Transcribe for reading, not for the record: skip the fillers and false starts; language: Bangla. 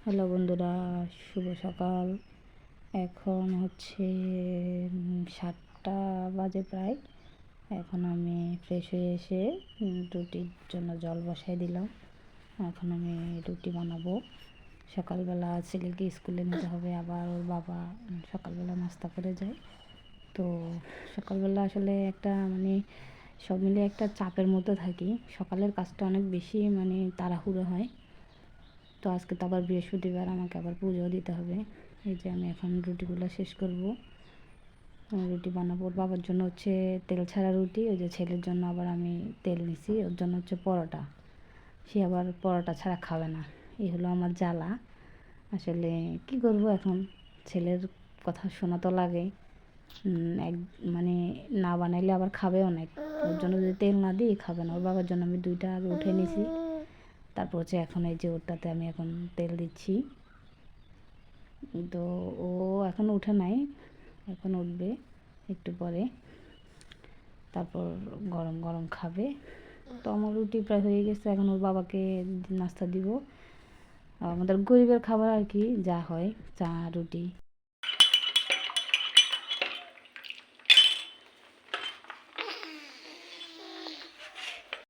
হ্যালো বন্ধুরা, শুভ সকাল। এখন হচ্ছে 7টা বাজে প্রায়। এখন আমি ফ্রেশ হয়ে এসে রুটির জন্য জল বসাই দিলাম। এখন আমি রুটি বানাবো। সকালবেলা ছেলেকে স্কুলে নিতে হবে, আবার ওর বাবা সকালবেলা নাস্তা করে যায়। তো সকালবেলা আসলে একটা সব মিলে একটা চাপের মধ্যে থাকি। সকালের কাজটা অনেক বেশি তাড়াহুড়ো হয়। তো আজকে তো আবার বৃহস্পতিবার, আমাকে আবার পুজো দিতে হবে। এই যে আমি এখন রুটিগুলো শেষ করব। রুটি বানাবো। ওর বাবার জন্য হচ্ছে তেল ছাড়া রুটি, ওই যে ছেলের জন্য আবার আমি তেল নিছি। ওর জন্য হচ্ছে পরোটা। সে আবার পরোটা ছাড়া খাবে না। এই হলো আমার জ্বালা। আসলে কি করব এখন, ছেলের কথা শোনা তো লাগে। এক না বানাইলে আবার খাবেও অনেক। ওর জন্য যদি তেল না দিই খাবে না। ওর বাবার জন্য আমি 2টা আগে উঠে নিছি। তারপর হচ্ছে এখন এই যে ওটাতে আমি এখন তেল দিচ্ছি। তো ও এখন উঠে নাই, এখন উঠবে একটু পরে। তারপর গরম গরম খাবে। তো আমার রুটি প্রায় হয়ে গেছে। এখন ওর বাবাকে নাস্তা দিব। আমাদের গরিবের খাবার আর কি, যা হয় চা রুটি।